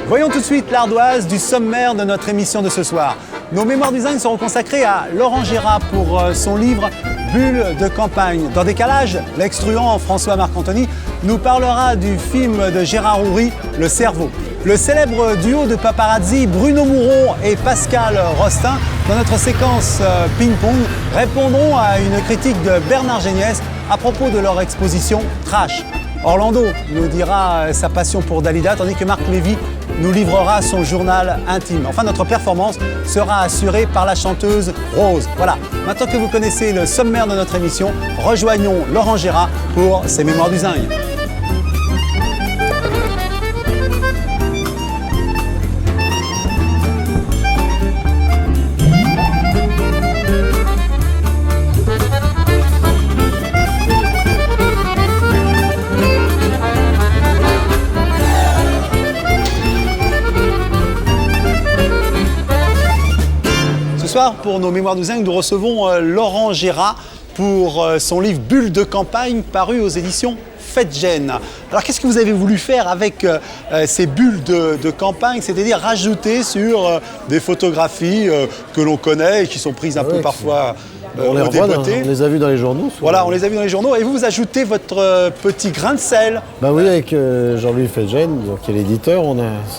Voyons tout de suite l'ardoise du sommaire de notre émission de ce soir. Nos mémoires du zinc seront consacrées à Laurent Gérard pour son livre Bulles de campagne. Dans Décalage, l'ex-truand François Marc-Antony nous parlera du film de Gérard Houry, Le Cerveau. Le célèbre duo de paparazzi Bruno Mouron et Pascal Rostin, dans notre séquence ping-pong, répondront à une critique de Bernard Géniès à propos de leur exposition Trash. Orlando nous dira sa passion pour Dalida, tandis que Marc Lévy nous livrera son journal intime. Enfin, notre performance sera assurée par la chanteuse Rose. Voilà, maintenant que vous connaissez le sommaire de notre émission, rejoignons Laurent Gérard pour ses Mémoires du Zinc. Ce soir, pour nos Mémoires du Zinc, nous recevons Laurent Gérard pour son livre Bulles de campagne, paru aux éditions Fetgen. Alors, qu'est-ce que vous avez voulu faire avec ces bulles de campagne, c'est-à-dire rajouter sur des photographies que l'on connaît et qui sont prises un peu parfois on les revoit, on les a vues dans les journaux. Souvent. Voilà, on les a vues dans les journaux. Et vous ajoutez votre petit grain de sel. Bah oui, avec Jean-Louis Fetgen, qui est l'éditeur,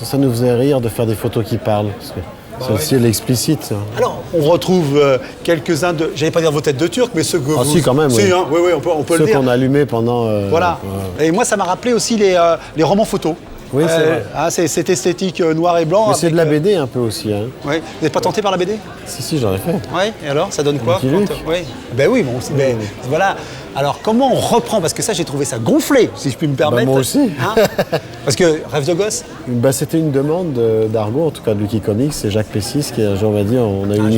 ça nous faisait rire de faire des photos qui parlent. Parce que celle-ci, elle est explicite. Alors, on retrouve quelques-uns de... J'allais pas dire vos têtes de Turc, mais ceux que vous... Ah si, quand même. Si, oui, hein, oui, on peut le dire. Ceux qu'on a allumés pendant... Voilà. Et moi, ça m'a rappelé aussi les romans photos. Oui, c'est vrai. C'est cette esthétique noir et blanc. Mais c'est de la BD un peu aussi. Hein. Oui. Vous n'êtes pas tenté par la BD? Si, j'en ai fait. Oui, et alors, ça donne quoi? Lucky Luke. Oui. Ben oui, bon, ben, voilà. Alors, comment on reprend? Parce que ça, j'ai trouvé ça gonflé, si je puis me permettre. Bah, moi aussi. Hein, parce que Rêve de gosse. Bah, c'était une demande d'Argo, en tout cas de Lucky Comics. C'est Jacques Pessis qui un jour m'a dit on a une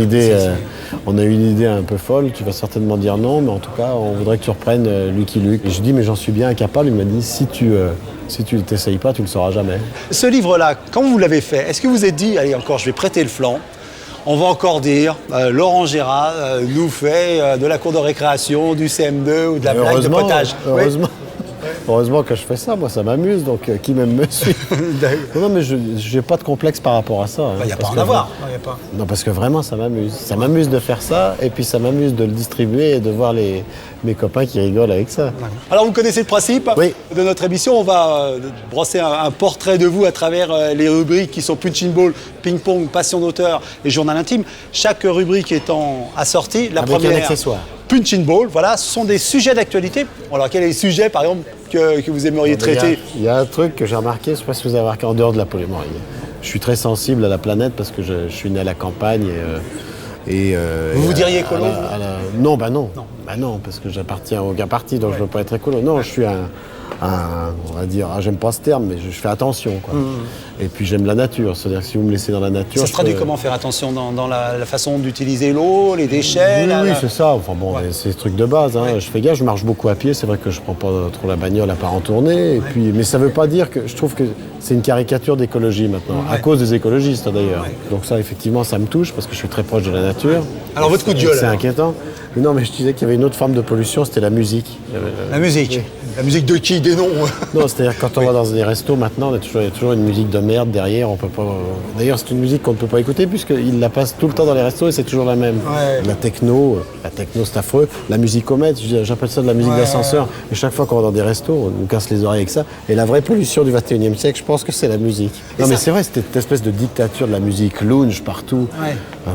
idée un peu folle. Tu vas certainement dire non, mais en tout cas, on voudrait que tu reprennes Lucky Luke. Et je dis mais j'en suis bien incapable. Il m'a dit si tu ne t'essayes pas, tu ne le sauras jamais. Ce livre-là, quand vous l'avez fait, est-ce que vous vous êtes dit, allez encore, je vais prêter le flanc, on va encore dire, Laurent Gérard nous fait de la cour de récréation, du CM2 ou de la blague de potage. Heureusement. Heureusement que je fais ça, moi ça m'amuse, donc qui m'aime me suit. Non mais je n'ai pas de complexe par rapport à ça. Il n'y a pas à en avoir. Non, parce que vraiment ça m'amuse. Ça m'amuse de faire ça, et puis ça m'amuse de le distribuer et de voir mes copains qui rigolent avec ça. Alors vous connaissez le principe de notre émission, on va brosser un portrait de vous à travers les rubriques qui sont Punching Ball, Ping Pong, Passion d'auteur et Journal intime. Chaque rubrique étant assortie, la première... un accessoire. Punching Ball, voilà, ce sont des sujets d'actualité. Alors, quels sont les sujets, par exemple, que vous aimeriez traiter? Il y a un truc que j'ai remarqué, je ne sais pas si vous avez remarqué, en dehors de la polémique. Je suis très sensible à la planète parce que je suis né à la campagne. Vous diriez écolo? Non, parce que j'appartiens à aucun parti, donc je ne veux pas être écolo. Non, je suis on va dire, j'aime pas ce terme, mais je fais attention, quoi. Et puis j'aime la nature, c'est-à-dire que si vous me laissez dans la nature... Ça se traduit comment, faire attention dans la façon d'utiliser l'eau, les déchets? Oui, c'est ça, enfin bon, c'est des trucs de base, hein. Je fais gaffe, je marche beaucoup à pied, c'est vrai que je prends pas trop la bagnole à part en tournée, et puis, mais ça veut pas dire que, je trouve que c'est une caricature d'écologie maintenant, à cause des écologistes d'ailleurs. Donc ça, effectivement, ça me touche, parce que je suis très proche de la nature. Alors votre coup de gueule? C'est inquiétant. Mais non, mais je disais qu'il y avait une autre forme de pollution, c'était la musique. La musique? Oui. La musique de qui? Des noms? Non, c'est-à-dire quand on va dans des restos maintenant, il y a toujours une musique de merde derrière. On peut pas... D'ailleurs, c'est une musique qu'on ne peut pas écouter puisqu'ils la passent tout le temps dans les restos et c'est toujours la même. La techno, c'est affreux. La musicomètre, j'appelle ça de la musique d'ascenseur. Et chaque fois qu'on va dans des restos, on nous casse les oreilles avec ça. Et la vraie pollution du 21e siècle, je pense que c'est la musique. Non, mais c'est vrai, c'était cette espèce de dictature de la musique, lounge partout.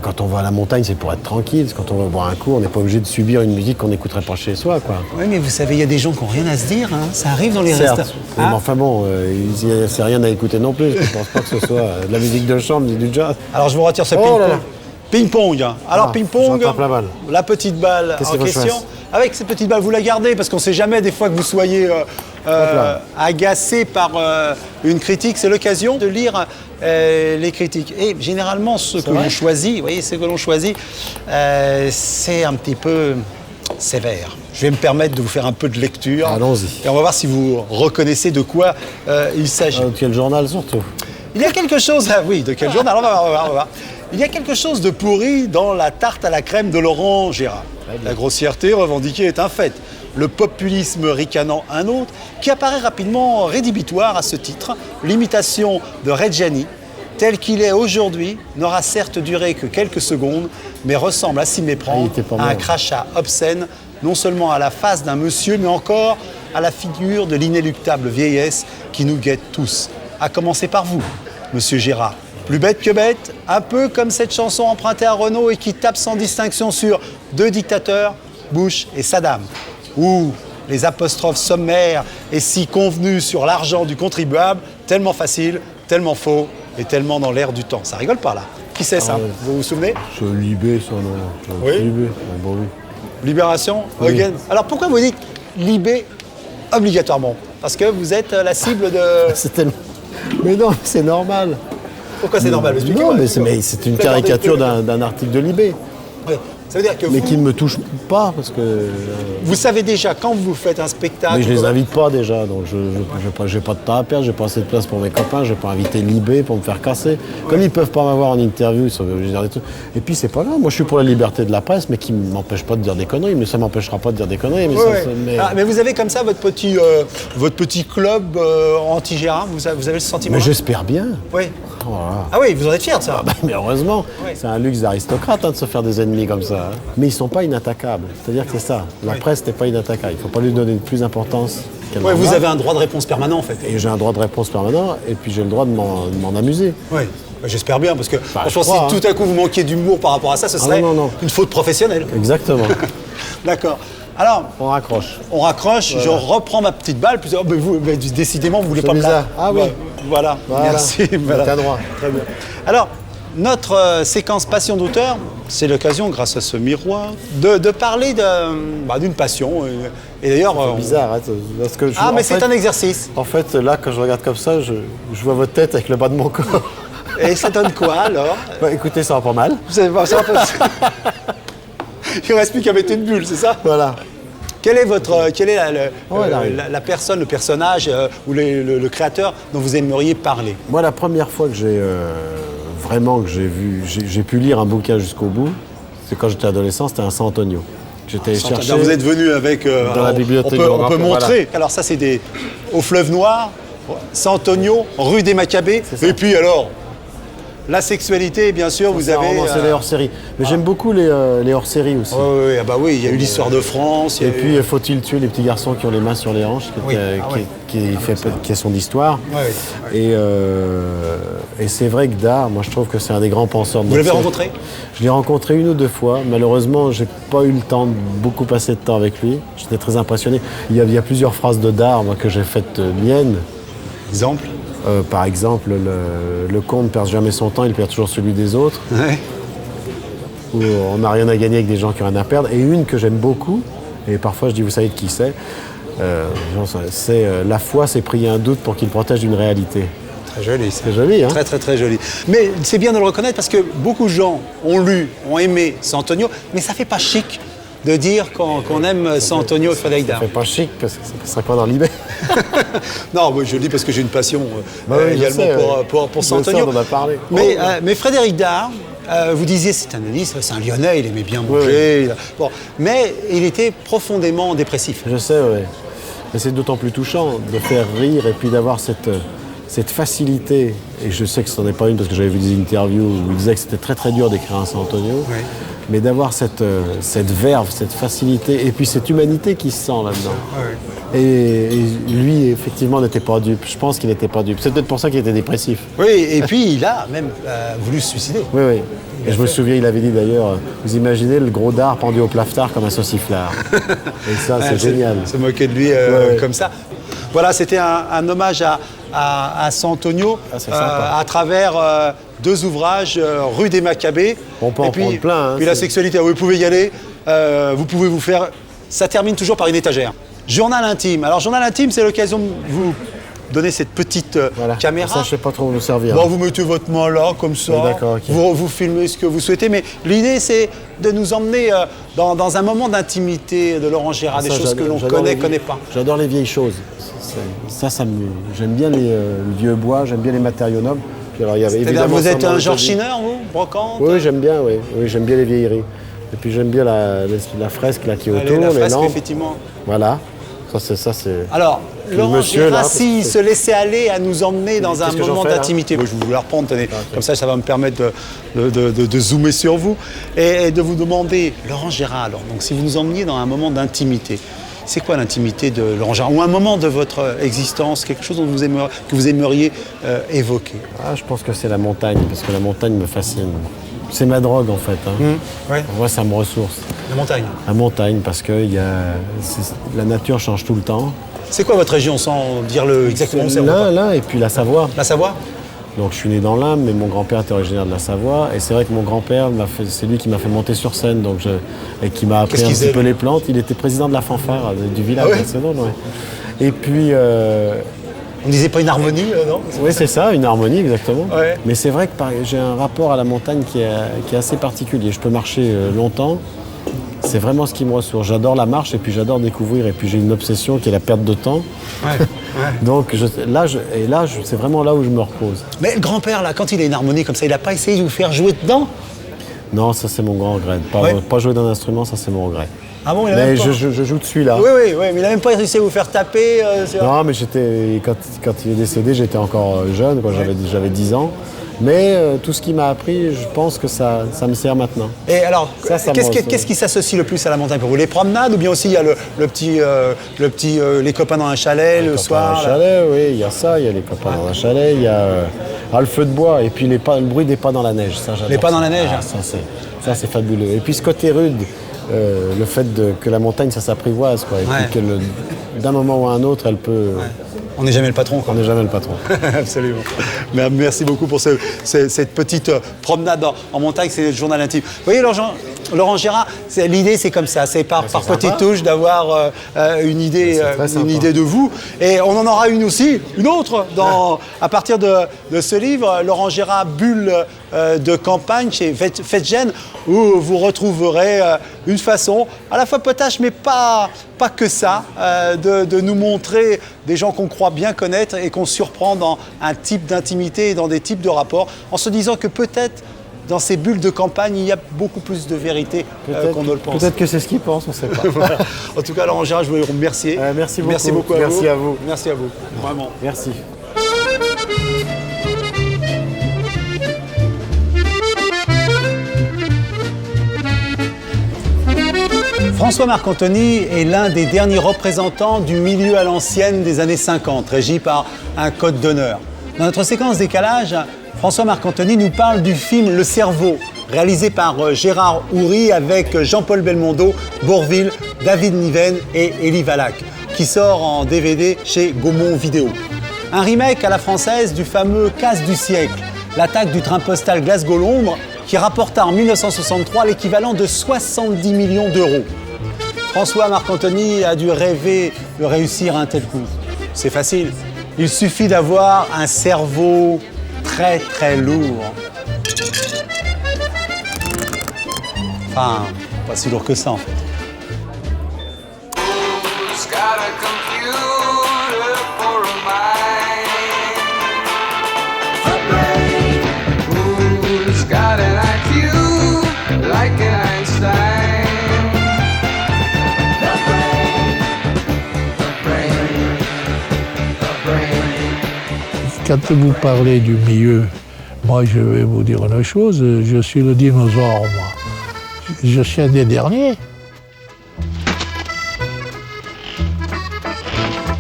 Quand on va à la montagne, c'est pour être tranquille. Quand on va boire un coup, on n'est pas obligé de subir une musique qu'on n'écouterait pas chez soi, quoi. Oui, mais vous savez, il y a des gens qui n'ont rien à se dire. Hein. Ça arrive dans les restaurants. Mais enfin bon, c'est rien à écouter non plus. Je ne pense pas que ce soit de la musique de chambre, du jazz. Alors je vous retire ce ping-pong. Ping-pong. Alors ping-pong, la petite balle en question. Avec cette petite balle, vous la gardez parce qu'on ne sait jamais des fois que vous soyez agacé par une critique. C'est l'occasion de lire les critiques. Et généralement, ce que l'on choisit, vous voyez, c'est un petit peu sévère. Je vais me permettre de vous faire un peu de lecture. Allons-y. Et on va voir si vous reconnaissez de quoi il s'agit. De quel journal surtout? Il y a quelque chose... oui, de quel journal? On va voir. Il y a quelque chose de pourri dans la tarte à la crème de Laurent Gérard. La grossièreté revendiquée est un fait. le populisme ricanant un autre, qui apparaît rapidement rédhibitoire à ce titre. L'imitation de Reggiani, tel qu'il est aujourd'hui, n'aura certes duré que quelques secondes, mais ressemble à s'y méprendre à un crachat obscène, non seulement à la face d'un monsieur, mais encore à la figure de l'inéluctable vieillesse qui nous guette tous. À commencer par vous, monsieur Gérard. Plus bête que bête, un peu comme cette chanson empruntée à Renaud et qui tape sans distinction sur deux dictateurs, Bush et Saddam. Ou les apostrophes sommaires et si convenus sur l'argent du contribuable, tellement facile, tellement faux et tellement dans l'air du temps. Ça rigole pas là. Qui c'est ça? Vous vous souvenez? C'est Libé, ça, non? Oui. Libé. Bon, oui. Libération, Oui. Again. Alors pourquoi vous dites Libé obligatoirement? Parce que vous êtes la cible de... C'est tellement... Mais non, c'est normal. Pourquoi c'est normal? Non, mais c'est une caricature d'un article de Libé. Ouais. Ça veut dire que Mais vous, qui ne me touche pas, parce que... vous savez déjà quand vous faites un spectacle... Mais je les invite pas déjà, donc j'ai pas de temps à perdre, j'ai pas assez de place pour mes copains, j'ai pas invité Libé pour me faire casser. Comme ils peuvent pas m'avoir en interview, ils sont obligés de dire des trucs. Et puis c'est pas grave, moi je suis pour la liberté de la presse, mais qui m'empêche pas de dire des conneries, mais ça m'empêchera pas de dire des conneries. Mais, mais vous avez comme ça votre petit club anti-Gérard, vous avez le sentiment? Mais j'espère bien. Oui. Voilà. Ah oui, vous en êtes fier de ça? Mais heureusement, Oui. c'est un luxe d'aristocrate de se faire des ennemis comme ça. Hein. Mais ils sont pas inattaquables. C'est-à-dire que c'est ça. La presse n'est pas inattaquable. Il faut pas lui donner plus d'importance qu'elle Ouais, n'en vous a. avez un droit de réponse permanent en fait. Et j'ai un droit de réponse permanent, et puis j'ai le droit de m'en amuser. Oui. J'espère bien, parce que franchement, je crois, si tout à coup vous manquiez d'humour par rapport à ça, ce serait non. une faute professionnelle. Exactement. D'accord. Alors, On raccroche. on raccroche, je reprends ma petite balle, puis mais décidément, vous ne voulez C'est pas me la... bizarre. Ah oui. Voilà, merci. Voilà. T'as droit. Très bien. Alors, notre séquence passion d'auteur, c'est l'occasion, grâce à ce miroir, de parler d'une passion. Et d'ailleurs... C'est bizarre, hein, parce que mais c'est un exercice. En fait, là, quand je regarde comme ça, je vois votre tête avec le bas de mon corps. Et ça donne quoi, alors? Bah, écoutez, ça va pas mal. Il ne reste plus qu'à mettre une bulle, c'est ça? Voilà. Quelle est la personne, le personnage ou le créateur dont vous aimeriez parler? Moi, la première fois que j'ai pu lire un bouquin jusqu'au bout, c'est quand j'étais adolescent, c'était un San Antonio. J'étais chercher. Vous êtes venu avec... Dans la bibliothèque on peut montrer. voilà. Alors ça, c'est au Fleuve Noir, San Antonio, rue des Maccabées. Et puis alors, la sexualité, bien sûr, vous avez... C'est les hors-séries. Mais j'aime beaucoup les hors-séries aussi. Oui, il y a eu l'histoire de France. Et puis, faut-il tuer les petits garçons qui ont les mains sur les hanches, qui est son histoire. Et c'est vrai que Dard, moi je trouve que c'est un des grands penseurs de Vous notre l'avez siècle. rencontré? Je l'ai rencontré une ou deux fois. Malheureusement, j'ai pas eu le temps de beaucoup passer de temps avec lui. J'étais très impressionné. Il y a plusieurs phrases de Dard moi, que j'ai faites miennes. Exemple? Par exemple, le con ne perd jamais son temps, il perd toujours celui des autres. Ouais. Où on n'a rien à gagner avec des gens qui ont rien à perdre. Et une que j'aime beaucoup, et parfois je dis, vous savez de qui c'est, la foi, c'est prier un doute pour qu'il protège d'une réalité. Très joli. C'est joli, hein? Très, très, très joli. Mais c'est bien de le reconnaître parce que beaucoup de gens ont lu, ont aimé San Antonio, mais ça fait pas chic de dire qu'on aime San Antonio et Frédéric Dard. Ça fait pas chic parce que ça serait pas dans l'IB. Non, moi, je le dis parce que j'ai une passion Oui, également sais, pour San Antonio. On en a parlé. Mais Frédéric Dard, vous disiez c'est un analyste, c'est un Lyonnais, il aimait bien manger. Bon, mais il était profondément dépressif. Je sais, oui. Mais c'est d'autant plus touchant de faire rire et puis d'avoir cette facilité. Et je sais que ce n'en est pas une parce que j'avais vu des interviews où il disait que c'était très très dur d'écrire un San Antonio. Oui. Mais d'avoir cette verve, cette facilité et puis cette humanité qui se sent là-dedans. Oui. Et lui, effectivement, n'était pas dupe. Je pense qu'il n'était pas dupe. C'est peut-être pour ça qu'il était dépressif. Oui, et puis il a même voulu se suicider. Oui, oui. Et je me souviens, il avait dit d'ailleurs, vous imaginez le gros Dard pendu au plafard comme un sauciflard. Et ça, c'est génial. Se moquer de lui comme ça. Voilà, c'était un hommage à San Antonio à travers deux ouvrages, rue des Maccabées. On peut en prendre plein. Hein, puis la sexualité, vous pouvez y aller, vous pouvez vous faire... Ça termine toujours par une étagère. Journal intime. Alors, journal intime, c'est l'occasion de vous donner cette petite caméra. Ça, je ne sais pas trop où nous servir. Bon, vous mettez votre main là, comme ça. Oui, d'accord, okay. Vous filmez ce que vous souhaitez. Mais l'idée, c'est de nous emmener dans un moment d'intimité de Laurent Gérard, des choses que l'on connaît pas. J'adore les vieilles choses. J'aime bien les vieux bois, j'aime bien les matériaux nobles. Puis alors, il y avait évidemment vous êtes un Georges Schiner, vous, brocante? Oui, j'aime bien, oui. Oui, j'aime bien les vieilleries. Et puis j'aime bien la fresque là, qui est autour, La les fresque, lampes. effectivement. Voilà, ça c'est... Alors, Le Laurent monsieur, là, Gérassi se laissait aller à nous emmener dans un Qu'est-ce que j'en moment fais, là d'intimité. Moi, je vais vous la reprendre, tenez. Ok. Comme ça va me permettre de zoomer sur vous et de vous demander, Laurent Gérard, alors, donc, si vous nous emmeniez dans un moment d'intimité, c'est quoi l'intimité de Laurent Gérard? Ou un moment de votre existence, quelque chose que vous aimeriez évoquer? Ah, je pense que c'est la montagne, parce que la montagne me fascine. C'est ma drogue en fait. Hein. Ouais. Moi, ça me ressource. La montagne. La montagne, parce que la nature change tout le temps. C'est quoi votre région, sans dire exactement où c'est? L'Ain, et puis la Savoie. La Savoie? Donc je suis né dans l'Ain, mais mon grand-père était originaire de la Savoie. Et c'est vrai que mon grand-père, c'est lui qui m'a fait monter sur scène, et qui m'a appris Qu'est-ce un qu'il petit faisait, peu lui? les plantes. Il était président de la fanfare du village Ah ouais d'Arsenal, ouais. Et puis... On disait pas une harmonie, non? oui, c'est ça, une harmonie, exactement. Ouais. Mais c'est vrai que j'ai un rapport à la montagne qui est assez particulier. Je peux marcher longtemps. C'est vraiment ce qui me ressource. J'adore la marche et puis j'adore découvrir. Et puis j'ai une obsession qui est la perte de temps. Ouais. Donc c'est vraiment là où je me repose. Mais le grand-père, là, quand il a une harmonie comme ça, il n'a pas essayé de vous faire jouer dedans? Non, ça c'est mon grand regret. Pas jouer d'un instrument, ça c'est mon regret. Ah bon, il a Mais même pas... je joue de celui-là. Oui, mais il n'a même pas réussi à vous faire taper. Non, mais quand il est décédé, j'étais encore jeune, quoi, j'avais 10 ans. Mais tout ce qu'il m'a appris, je pense que ça me sert maintenant. Et alors, Ça qu'est-ce qui s'associe le plus à la montagne pour vous? Les promenades ou bien aussi il y a les copains dans un chalet le soir? Dans un chalet, oui, il y a ça, il y a les copains dans un chalet, il y a le feu de bois et puis le bruit des pas dans la neige. Ça, j'adore. Les pas dans la neige? Ça, c'est fabuleux. Et puis ce côté rude, le fait que la montagne, ça s'apprivoise, quoi. Et puis que d'un moment ou à un autre, elle peut... On n'est jamais le patron, quoi. On n'est jamais le patron. Absolument. Merci beaucoup pour cette petite promenade en montagne, c'est le journal intime. Vous voyez, Laurent Gérard, l'idée c'est comme ça, c'est par petites touches d'avoir une idée de vous. Et on en aura une autre, à partir de ce livre, Laurent Gérard, Bulle de campagne chez Fetgen, où vous retrouverez une façon, à la fois potache, mais pas que ça, de nous montrer des gens qu'on croit bien connaître et qu'on surprend dans un type d'intimité et dans des types de rapports, en se disant que peut-être dans ces bulles de campagne, il y a beaucoup plus de vérité qu'on ne le pense. Peut-être que c'est ce qu'il pense, on ne sait pas. Voilà. En tout cas, Laurent Gérard, je voulais vous remercier. Merci beaucoup. Merci beaucoup à vous. Merci à vous, vraiment. Merci. François Marcantoni est l'un des derniers représentants du milieu à l'ancienne des années 50, régi par un code d'honneur. Dans notre séquence décalage, François Marcantoni nous parle du film Le Cerveau, réalisé par Gérard Houry avec Jean-Paul Belmondo, Bourvil, David Niven et Elie Valac, qui sort en DVD chez Gaumont Vidéo. Un remake à la française du fameux casse du siècle, l'attaque du train postal Glasgow-Londres, qui rapporta en 1963 l'équivalent de 70 millions d'euros. François Marcantoni a dû rêver de réussir un tel coup. C'est facile, il suffit d'avoir un cerveau très très lourd. Enfin, pas si lourd que ça en fait. Quand vous parlez du milieu, moi je vais vous dire une chose, je suis le dinosaure, moi. Je suis un des derniers.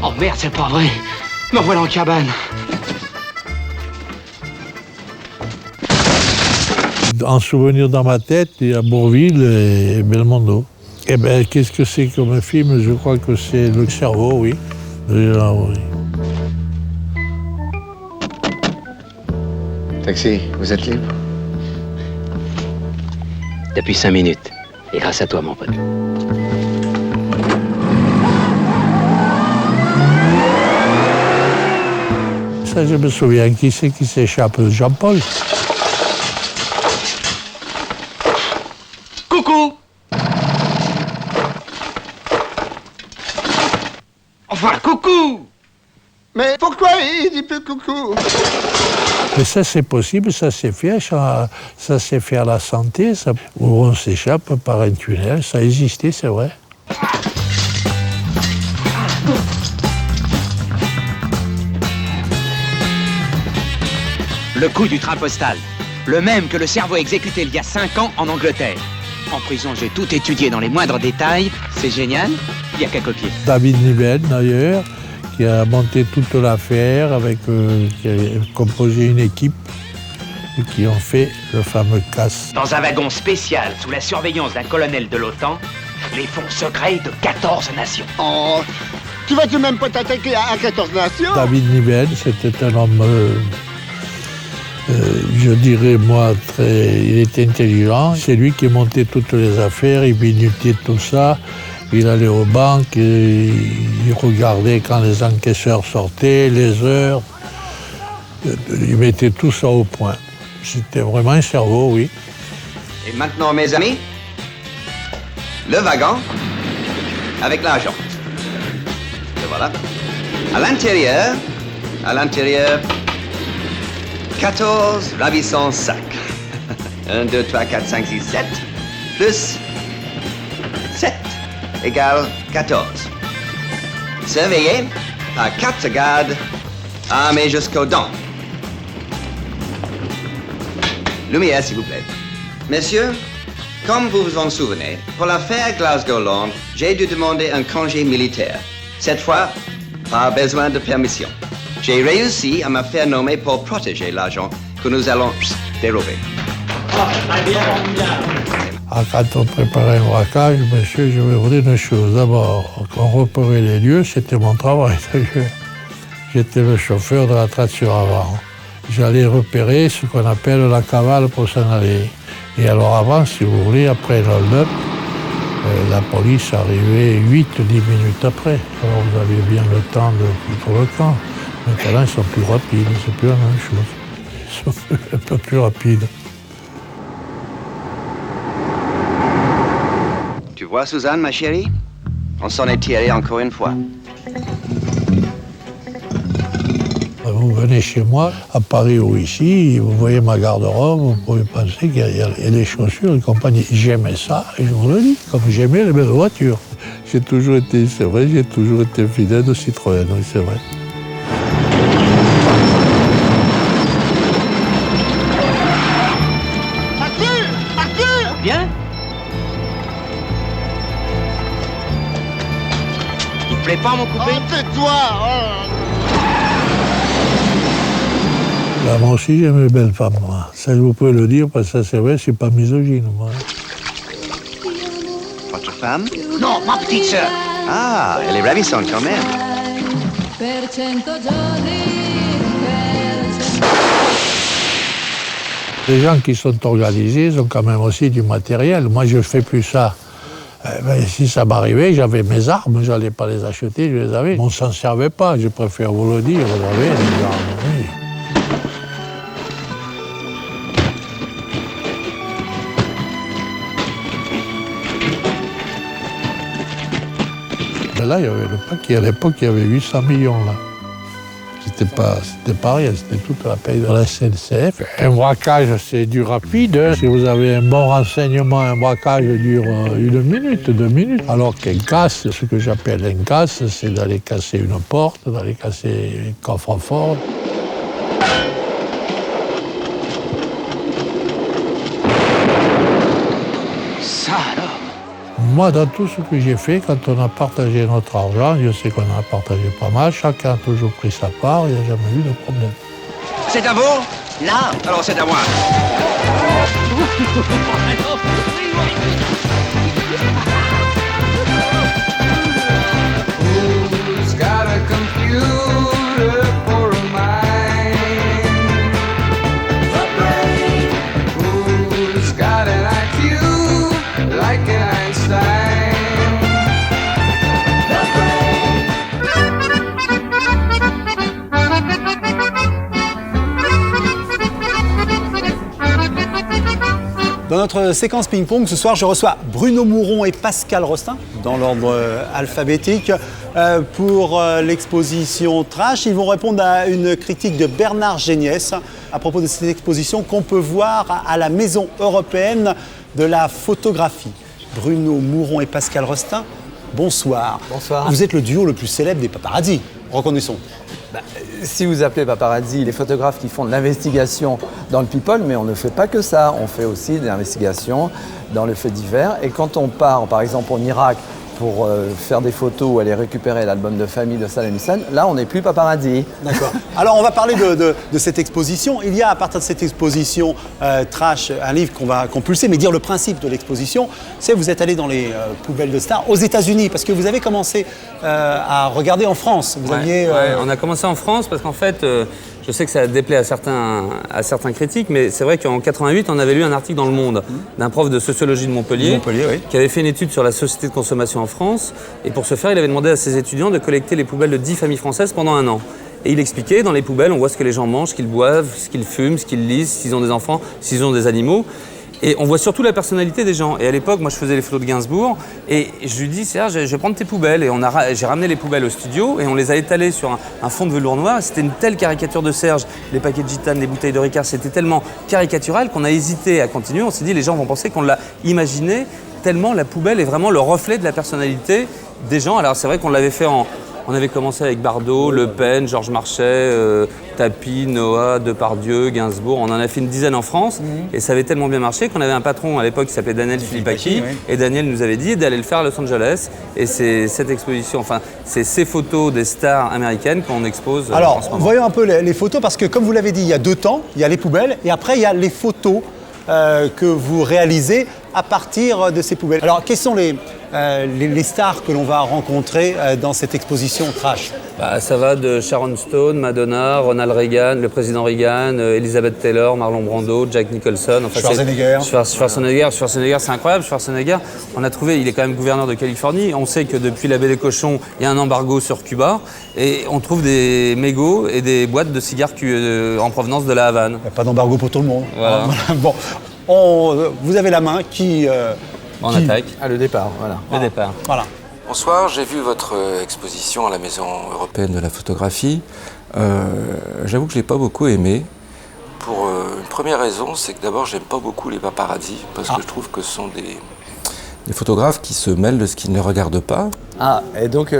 Oh merde, c'est pas vrai. Me voilà en cabane. En souvenir dans ma tête, il y a Bourvil et Belmondo. Eh bien, qu'est-ce que c'est comme un film? Je crois que c'est Le Cerveau, oui. Oui. Taxi, vous êtes libre? Depuis 5 minutes. Et grâce à toi, mon pote. Ça, je me souviens. Qui c'est qui s'échappe? Jean-Paul. Coucou! Enfin, coucou! Mais pourquoi il dit plus coucou? Mais ça, c'est possible, ça s'est fait, ça s'est fait à la santé, ça, où on s'échappe par un tunnel, ça existait, c'est vrai. Le coup du train postal, le même que le cerveau exécuté il y a 5 ans en Angleterre. En prison, j'ai tout étudié dans les moindres détails. C'est génial. Il n'y a qu'à copier. David Niven, d'ailleurs, qui a monté toute l'affaire, qui a composé une équipe et qui ont fait le fameux casse. Dans un wagon spécial, sous la surveillance d'un colonel de l'OTAN, les fonds secrets de 14 nations. Oh, tu vas tout de même pas t'attaquer à 14 nations? David Niven, c'était un homme, je dirais moi, il était intelligent. C'est lui qui montait toutes les affaires, il minutait tout ça. Il allait aux banques, il regardait quand les encaisseurs sortaient, les heures. Il mettait tout ça au point. C'était vraiment un cerveau, oui. Et maintenant, mes amis, le wagon avec l'argent. Le voilà. À l'intérieur, 14 ravissants sacs. 1, 2, 3, 4, 5, 6, 7. Plus 7 égale 14. Surveillé par 4 gardes armés jusqu'aux dents. Lumière, s'il vous plaît. Messieurs, comme vous vous en souvenez, pour l'affaire Glasgow-Londres, j'ai dû demander un congé militaire. Cette fois, pas besoin de permission. J'ai réussi à me faire nommer pour protéger l'argent que nous allons dérober. Quand on préparait un braquage, monsieur, je vais vous dire une chose. D'abord, quand on repérait les lieux, c'était mon travail. J'étais le chauffeur de la traction avant. J'allais repérer ce qu'on appelle la cavale pour s'en aller. Et alors avant, si vous voulez, après le hold-up, la police arrivait 8-10 minutes après. Alors vous aviez bien le temps de foutre le camp. Maintenant, ils sont plus rapides, c'est plus la même chose. Ils sont un peu plus rapides. Tu vois, Suzanne, ma chérie? On s'en est tiré encore une fois. Vous venez chez moi, à Paris ou ici, vous voyez ma garde-robe, vous pouvez penser qu'il y a des chaussures et compagnie. J'aimais ça, et je vous le dis, comme j'aimais les belles voitures. J'ai toujours été, c'est vrai, j'ai toujours été fidèle de Citroën, oui, c'est vrai. Arthur! Bien. Il te plaît pas, mon coupé? Oh, tais-toi! Là, moi aussi, j'aime les belles femmes, moi. Ça, je vous peux le dire, parce que ça, c'est vrai, je suis pas misogyne, moi. Votre femme? Non, ma petite sœur. Ah, elle est ravissante quand même. Les gens qui sont organisés, ils ont quand même aussi du matériel. Moi, je ne fais plus ça. Ben, si ça m'arrivait, j'avais mes armes, je n'allais pas les acheter, je les avais. On ne s'en servait pas, je préfère vous le dire, vous avez les armes, oui. Là, il y avait le paquet. À l'époque, il y avait 800 millions, là. C'était pas rien, c'était toute la paye de la SNCF. Un braquage, c'est du rapide. Hein. Si vous avez un bon renseignement, un braquage dure 1 minute, 2 minutes. Alors qu'un casse, ce que j'appelle un casse, c'est d'aller casser une porte, d'aller casser un coffre-fort. Ça alors? Moi, dans tout ce que j'ai fait, quand on a partagé notre argent, je sais qu'on a partagé pas mal, chacun a toujours pris sa part, il n'y a jamais eu de problème. C'est à vous? Là? Alors c'est à moi. Who's got a computer for a mind? The brain. Who's got an IQ like an Einstein? The brain. Dans notre séquence ping-pong, ce soir, je reçois Bruno Mouron et Pascal Rostin, dans l'ordre alphabétique, pour l'exposition Trash. Ils vont répondre à une critique de Bernard Géniès à propos de cette exposition qu'on peut voir à la Maison européenne de la photographie. Bruno Mouron et Pascal Rostin, bonsoir. Bonsoir. Vous êtes le duo le plus célèbre des paparazzi, reconnaissons. Si vous appelez paparazzi les photographes qui font de l'investigation dans le people, mais on ne fait pas que ça, on fait aussi de l'investigation dans le fait divers. Et quand on part, par exemple, en Irak, pour faire des photos ou aller récupérer l'album de famille de Saddam Hussein, là on n'est plus paparazzi. D'accord. Alors on va parler de cette exposition. Il y a à partir de cette exposition Trash, un livre qu'on va compulser, mais dire le principe de l'exposition, c'est que vous êtes allé dans les poubelles de stars aux États-Unis, parce que vous avez commencé à regarder en France. Vous aviez, on a commencé en France parce qu'en fait, je sais que ça déplaît à certains critiques, mais c'est vrai qu'en 88, on avait lu un article dans Le Monde d'un prof de sociologie de Montpellier, oui. qui avait fait une étude sur la société de consommation en France. Et pour ce faire, il avait demandé à ses étudiants de collecter les poubelles de 10 familles françaises pendant 1 an. Et il expliquait, dans les poubelles, on voit ce que les gens mangent, ce qu'ils boivent, ce qu'ils fument, ce qu'ils lisent, s'ils ont des enfants, s'ils ont des animaux. Et on voit surtout la personnalité des gens. Et à l'époque, moi, je faisais les photos de Gainsbourg. Et je lui dis, Serge, je vais prendre tes poubelles. Et j'ai ramené les poubelles au studio et on les a étalées sur un fond de velours noir. C'était une telle caricature de Serge, les paquets de gitane, les bouteilles de Ricard, c'était tellement caricatural qu'on a hésité à continuer. On s'est dit, les gens vont penser qu'on l'a imaginé, tellement la poubelle est vraiment le reflet de la personnalité des gens. Alors c'est vrai qu'on l'avait fait on avait commencé avec Bardot, Le Pen, Georges Marchais, Tapi, Noah, Depardieu, Gainsbourg. On en a fait une dizaine en France et ça avait tellement bien marché qu'on avait un patron à l'époque qui s'appelait Daniel Philippaki. Oui. Et Daniel nous avait dit d'aller le faire à Los Angeles. Et c'est cette exposition, enfin, c'est ces photos des stars américaines qu'on expose. Alors, en ce moment. voyons un peu les photos, parce que comme vous l'avez dit, il y a 2 temps. Il y a les poubelles et après, il y a les photos que vous réalisez à partir de ces poubelles. Alors, quels sont les stars que l'on va rencontrer dans cette exposition Trash? Ça va de Sharon Stone, Madonna, Ronald Reagan, le président Reagan, Elizabeth Taylor, Marlon Brando, Jack Nicholson. Enfin, Schwarzenegger, c'est incroyable. Schwarzenegger, on a trouvé, il est quand même gouverneur de Californie. On sait que depuis la baie des Cochons, il y a un embargo sur Cuba. Et on trouve des mégots et des boîtes de cigares en provenance de la Havane. Il n'y a pas d'embargo pour tout le monde. Voilà. Bon, vous avez la main qui... On attaque. Le départ, voilà. Le départ. Voilà. Bonsoir, j'ai vu votre exposition à la Maison européenne de la photographie. J'avoue que je ne l'ai pas beaucoup aimé. Pour une première raison, c'est que d'abord, j'aime pas beaucoup les paparazzi, parce que je trouve que ce sont des photographes qui se mêlent de ce qu'ils ne regardent pas. Et donc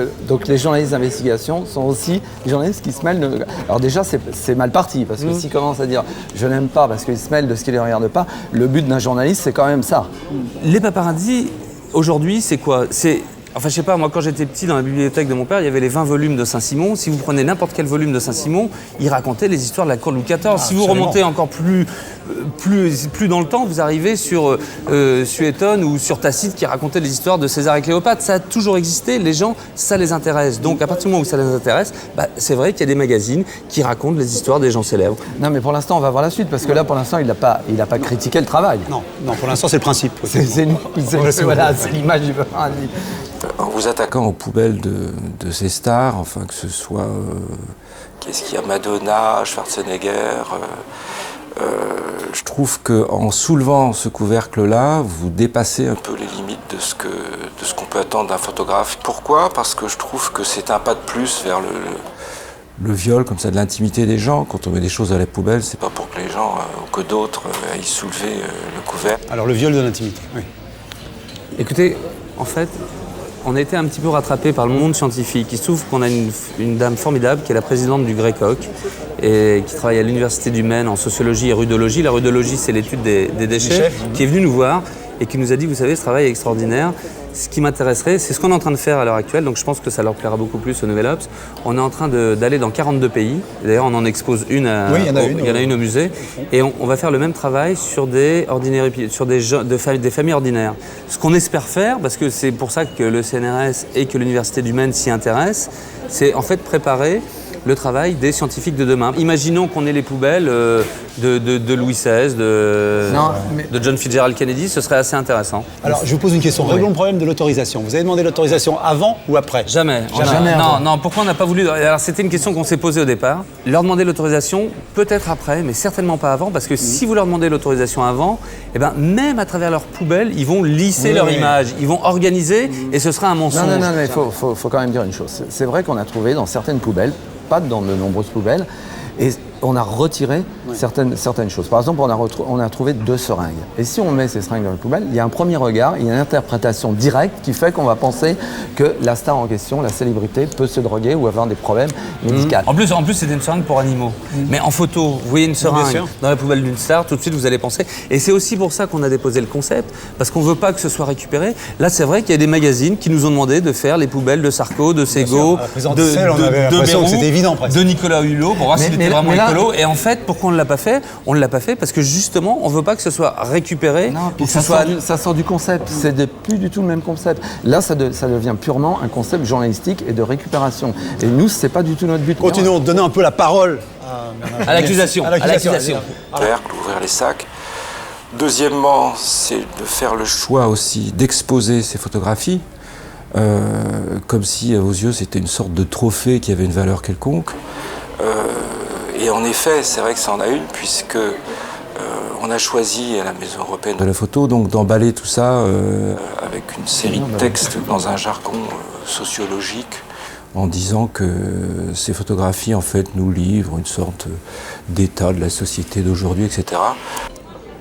les journalistes d'investigation sont aussi des journalistes qui se mêlent de... Alors déjà, c'est mal parti, parce que s'ils commencent à dire « je n'aime pas parce qu'ils se mêlent de ce qu'ils ne regardent pas », le but d'un journaliste, c'est quand même ça. Les paparazzi, aujourd'hui, c'est quoi? Enfin, je sais pas, moi, quand j'étais petit, dans la bibliothèque de mon père, il y avait les 20 volumes de Saint-Simon. Si vous prenez n'importe quel volume de Saint-Simon, il racontait les histoires de la cour de Louis XIV. Si vous remontez encore plus dans le temps, vous arrivez sur Suétone ou sur Tacite qui racontait les histoires de César et Cléopâtre. Ça a toujours existé, les gens, ça les intéresse. Donc, à partir du moment où ça les intéresse, c'est vrai qu'il y a des magazines qui racontent les histoires des gens célèbres. Non, mais pour l'instant, on va voir la suite, parce que là, pour l'instant, il n'a pas critiqué le travail. Non, pour l'instant, c'est le principe. C'est l'image du paparazzi. En vous attaquant aux poubelles de ces stars, enfin que ce soit qu'est-ce qu'il y a, Madonna, Schwarzenegger, je trouve qu'en soulevant ce couvercle-là, vous dépassez un peu les limites de ce qu'on peut attendre d'un photographe. Pourquoi? Parce que je trouve que c'est un pas de plus vers le viol, comme ça, de l'intimité des gens. Quand on met des choses à la poubelle, c'est pas pour que les gens ou que d'autres aillent soulever le couvercle. Alors le viol de l'intimité, oui. Écoutez, en fait, on a été un petit peu rattrapé par le monde scientifique. Il se trouve qu'on a une dame formidable qui est la présidente du GRECOQ et qui travaille à l'Université du Maine en sociologie et rudologie. La rudologie, c'est l'étude des déchets, qui est venue nous voir et qui nous a dit, vous savez, ce travail est extraordinaire. Ce qui m'intéresserait, c'est ce qu'on est en train de faire à l'heure actuelle, donc je pense que ça leur plaira beaucoup plus au Nouvel Obs. On est en train d'aller dans 42 pays. D'ailleurs, on en expose une. Il y en a une au musée. Et on va faire le même travail sur des familles ordinaires. Ce qu'on espère faire, parce que c'est pour ça que le CNRS et que l'Université du Maine s'y intéressent, c'est en fait préparer le travail des scientifiques de demain. Imaginons qu'on ait les poubelles de Louis XVI, de John Fitzgerald Kennedy, ce serait assez intéressant. Alors, je vous pose une question. Réglons le problème de l'autorisation. Vous avez demandé l'autorisation avant ou après? Jamais. Non, pourquoi on n'a pas voulu... Alors, c'était une question qu'on s'est posée au départ. Leur demander l'autorisation, peut-être après, mais certainement pas avant, parce que si vous leur demandez l'autorisation avant, eh ben, même à travers leurs poubelles, ils vont lisser leur image, ils vont organiser, et ce sera un mensonge. Non, mais il faut quand même dire une chose. C'est vrai qu'on a trouvé dans certaines poubelles, pas dans de nombreuses poubelles, et on a retiré certaines choses. Par exemple, on a trouvé 2 seringues. Et si on met ces seringues dans la poubelle, il y a un premier regard, il y a une interprétation directe qui fait qu'on va penser que la star en question, la célébrité, peut se droguer ou avoir des problèmes médicaux. En plus, c'était une seringue pour animaux. Mais en photo, vous voyez une seringue dans la poubelle d'une star, tout de suite vous allez penser. Et c'est aussi pour ça qu'on a déposé le concept, parce qu'on ne veut pas que ce soit récupéré. Là, c'est vrai qu'il y a des magazines qui nous ont demandé de faire les poubelles de Sarko, de Sego, de Bérou, de Nicolas Hulot, pour voir s'il était vraiment écolo. Et en fait, pourquoi on ne l'a pas fait? On ne l'a pas fait parce que justement, on ne veut pas que ce soit récupéré. Non, puis ça sort du concept. C'est plus du tout le même concept. Là, ça devient purement un concept journalistique et de récupération. Et nous, c'est pas du tout notre but. Continuons, donnez un peu la parole à l'accusation. Ouvrir les sacs. Deuxièmement, c'est de faire le choix aussi d'exposer ces photographies, comme si, à vos yeux, c'était une sorte de trophée qui avait une valeur quelconque. Et en effet, c'est vrai que ça en a une, puisque on a choisi à la Maison européenne de la photo donc d'emballer tout ça avec une série de textes dans un jargon sociologique, en disant que ces photographies, en fait, nous livrent une sorte d'état de la société d'aujourd'hui, etc.